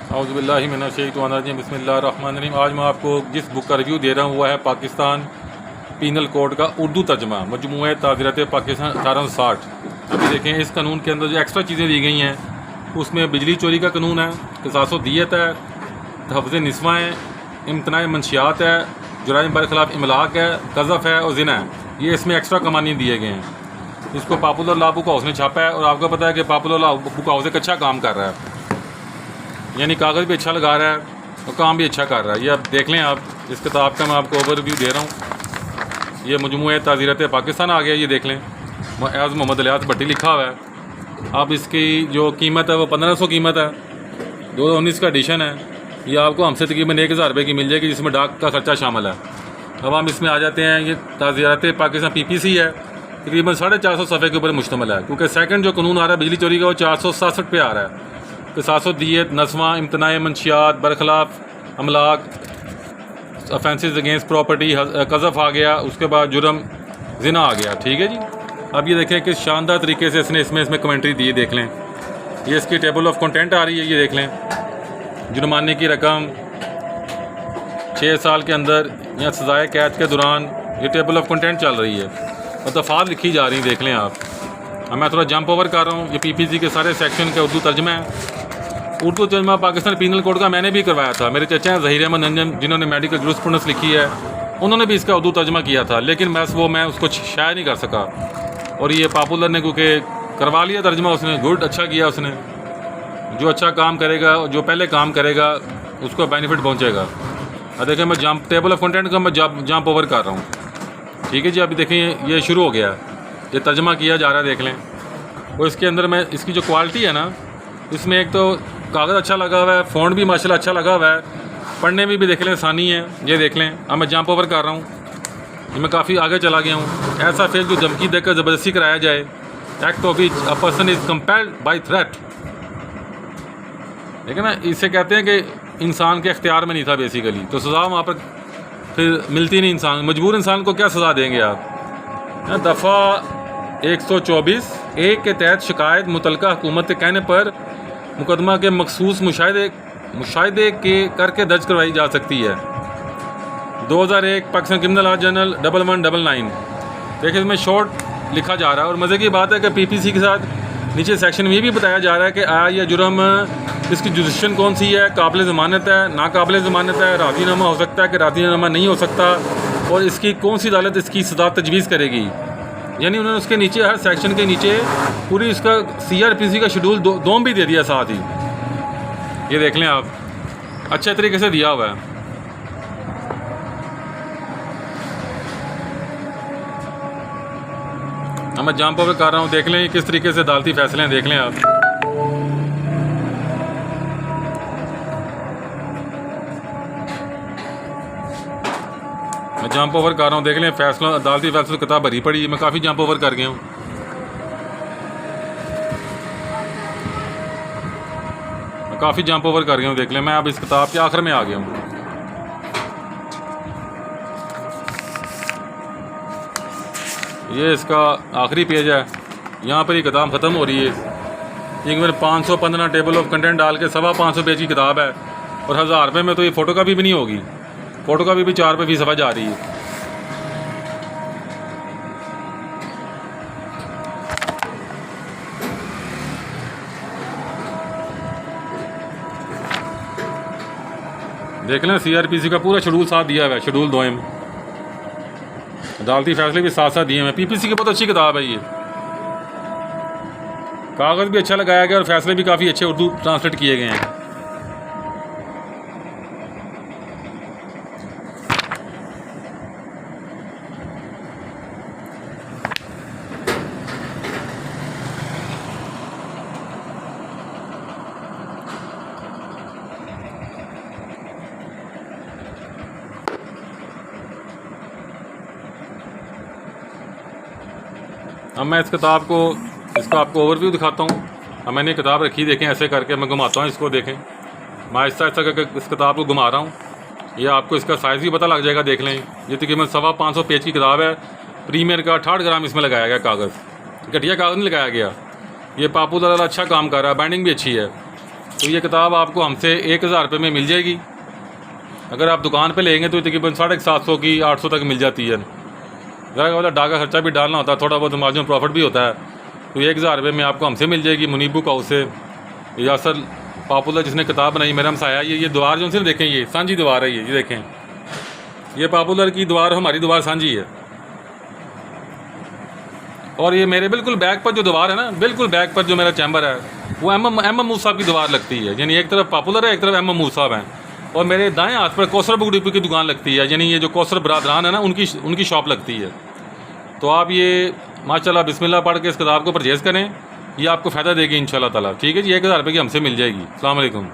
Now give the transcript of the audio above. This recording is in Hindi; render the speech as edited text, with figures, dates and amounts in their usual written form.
औज़ुबिल्लाहि बिस्मिल्लाहिर्रहमानिर्रहीम। आज मैं आपको जिस बुक का रिव्यू दे रहा हूँ वह है पाकिस्तान पीनल कोड का उर्दू तर्जमा मजमूए ताज़ीरात पाकिस्तान 1860। अभी देखें, इस कानून के अंदर जो एक्स्ट्रा चीज़ें दी गई हैं उसमें बिजली चोरी का कानून है, क़िसास दियत है, तहफ़्फ़ुज़ निस्वा है, इम्तनाए मंशियात है, जुराइम बरखिलाफ़ इमलाक है, क़ज़फ़ है और ज़िना है। ये इसमें एक्स्ट्रा कवानीन दिए गए हैं। इसको पॉपुलर लॉ बुक हाउस ने छापा है और आपको पता है कि पॉपुलर लॉ बुक हाउस एक अच्छा काम कर रहा है, यानी कागज़ भी अच्छा लगा रहा है और काम भी अच्छा कर रहा है। ये आप देख लें। आप इस किताब का मैं आपको ओवरव्यू दे रहा हूँ। ये मजमूए ताज़ीरात पाकिस्तान आ गया, ये देख लें। एज़ मोहम्मद इलियास भट्टी लिखा हुआ है। अब इसकी जो कीमत है वो 1500 कीमत है, 2019 का एडिशन है। ये आपको हमसे तकरीबन 1000 रुपये की मिल जाएगी, जिसमें डाक का खर्चा शामिल है। अब हम इसमें आ जाते हैं। ये ताज़ीरात पाकिस्तान PPC है, तकरीबन 450 सफ़े के ऊपर मुश्तमिल है, क्योंकि सेकंड जो कानून आ रहा है बिजली चोरी का वो 467 पे आ रहा है। क़िसास दियत, नस्वा, इम्तनाए मंशियात, बरखिलाफ़ अमलाक, ऑफेंसेस अगेंस्ट प्रॉपर्टी, क़ज़फ़ आ गया, उसके बाद जुर्म ज़िना आ गया। ठीक है जी। अब ये देखें किस शानदार तरीके से इसमें कमेंट्री दी, देख लें। ये इसकी टेबल ऑफ कंटेंट आ रही है, ये देख लें। जुर्माने की रकम 6 साल के अंदर या सज़ाए कैद के दौरान, ये टेबल ऑफ कंटेंट चल रही है और दफ़ात लिखी जा रही, देख लें आप। अब मैं थोड़ा जंप ओवर कर रहा हूँ। ये PPC के सारे सेक्शन का उर्दू तर्जमा है। उर्दू तर्जमा पाकिस्तान पीनल कोड का मैंने भी करवाया था। मेरे चचा हैं ज़हीर अहमद नंजन, जिन्होंने मेडिकल जूरिस्प्रूडेंस लिखी है, उन्होंने भी इसका उर्दू तर्जमा किया था, लेकिन मैं उसको शाया नहीं कर सका। और ये पॉपुलर ने क्योंकि करवा लिया तर्जमा, उसने गुड अच्छा किया। उसने जो अच्छा काम करेगा, जो पहले काम करेगा, उसको बेनिफिट पहुँचेगा। अब देखें, मैं टेबल ऑफ कंटेंट का मैं जंप ओवर कर रहा हूँ। ठीक है जी। अभी देखें, ये शुरू हो गया, ये तर्जमा किया जा रहा है, देख लें। और इसके अंदर मैं इसकी जो क्वालिटी है ना, इसमें एक तो कागज़ अच्छा लगा हुआ है, फ़ॉन्ट भी माशाल्लाह अच्छा लगा हुआ है, पढ़ने में भी देख लें आसानी है। ये देख लें। अब मैं जंप ओवर कर रहा हूँ। ये मैं काफ़ी आगे चला गया हूँ। ऐसा फेल जो धमकी देकर ज़बरदस्ती कराया जाए, act of which a person is compelled bye threat. ठीक है ना। इसे कहते हैं कि इंसान के अख्तियार में नहीं था बेसिकली, तो सज़ा वहाँ पर फिर मिलती नहीं। इंसान मजबूर इंसान को क्या सज़ा देंगे आप। दफ़ा 124(1) के तहत शिकायत मुतलका हुकूमत के कहने पर मुकदमा के मखसूस मुशाहिदे के करके दर्ज करवाई जा सकती है। 2001 पाकिस्तान क्रिमिनल लॉ जर्नल 1199। देखिए, इसमें शॉर्ट लिखा जा रहा है। और मज़े की बात है कि PPC के साथ नीचे सेक्शन में ये भी बताया जा रहा है कि आया यह जुर्म, इसकी जुरिस्डिक्शन कौन सी है, काबिल ज़मानत है, नाकाबिल ज़मानत है, राज़ीनामा हो सकता है कि राज़ीनामा नहीं हो सकता, और इसकी कौन सी अदालत इसकी सज़ा तजवीज़ करेगी। यानी उन्होंने उसके नीचे, हर सेक्शन के नीचे पूरी इसका CRPC का शेड्यूल दोम भी दे दिया साथ ही। ये देख लें आप, अच्छे तरीके से दिया हुआ है। अब मैं जंप ओवर कर रहा हूँ, देख लें किस तरीके से अदालती फैसले हैं, देख लें आप। मैं जंप ओवर कर रहा हूँ, देख लें। फैसला, अदालती फैसला किताब भरी पड़ी, मैं काफ़ी जंप ओवर कर गया हूँ। काफ़ी जंप ओवर कर गया हूँ, देख लें। मैं अब इस किताब के आखिर में आ गया हूँ। ये इसका आखिरी पेज है, यहाँ पर ये किताब ख़त्म हो रही है। ये मैंने 515 टेबल ऑफ कंटेंट डाल के 550 पेज की किताब है, और 1000 रुपये में तो ये फ़ोटो कापी भी नहीं होगी। फ़ोटो कापी भी 4 रुपये फी सफ़ा जा रही है। देख लें, CRPC का पूरा शेड्यूल साथ दिया हुआ है, शेड्यूल 2 में अदालती फैसले भी साथ साथ दिए हैं। PPC की बहुत अच्छी किताब है। ये कागज़ भी अच्छा लगाया गया और फैसले भी काफ़ी अच्छे उर्दू ट्रांसलेट किए गए हैं। अब मैं इस किताब को, इसका आपको ओवरव्यू दिखाता हूँ। अब मैंने किताब रखी, देखें ऐसे करके मैं घुमाता हूँ इसको, देखें। मैं आहिस्ता आहिस्ता करके इस किताब को घुमा रहा हूँ। ये आपको इसका साइज़ भी पता लग जाएगा, देख लें। ये तकरीबन 550 पेज की किताब है। प्रीमियर का 68 ग्राम इसमें लगाया गया कागज़, घटिया कागज़ नहीं लगाया गया। ये पॉपुलर वाला अच्छा काम कर रहा है, बाइंडिंग भी अच्छी है। तो ये किताब आपको हमसे 1000 रुपये में मिल जाएगी। अगर आप दुकान पे लेंगे तो तकरीबन 750 की 800 तक मिल जाती है। ज़रा डाका खर्चा भी डालना होता है, थोड़ा बहुत मार्जिन प्रॉफिट भी होता है। तो 1000 रुपये में आपको हमसे मिल जाएगी। मुनीब बुक हाउस से यासर पॉपुलर जिसने किताब बनाई मेरा हमसाया, ये दीवार जो से देखें, ये सांझी दीवार है, ये देखें, ये पॉपुलर की दीवार, हमारी दीवार सांझी है। और ये मेरे बिल्कुल बैक पर जो दीवार है ना, बिल्कुल बैक पर जो मेरा चैम्बर है, वो एम मूसा साहब की दीवार लगती है। यानी एक तरफ पॉपुलर है, एक तरफ एम मूसा साहब हैं। और मेरे दाएं हाथ पर कौसर बुक डिपो की दुकान लगती है, यानी ये जो कौसर बरादरान है ना, उनकी शॉप लगती है। तो आप ये माशाल्लाह बिस्मिल्लाह पढ़ के इस किताब को परचेज़ करें, ये आपको फ़ायदा देगी इंशाल्लाह ताला। ठीक है जी, 1000 रुपये की हमसे मिल जाएगी। अस्सलाम वालेकुम।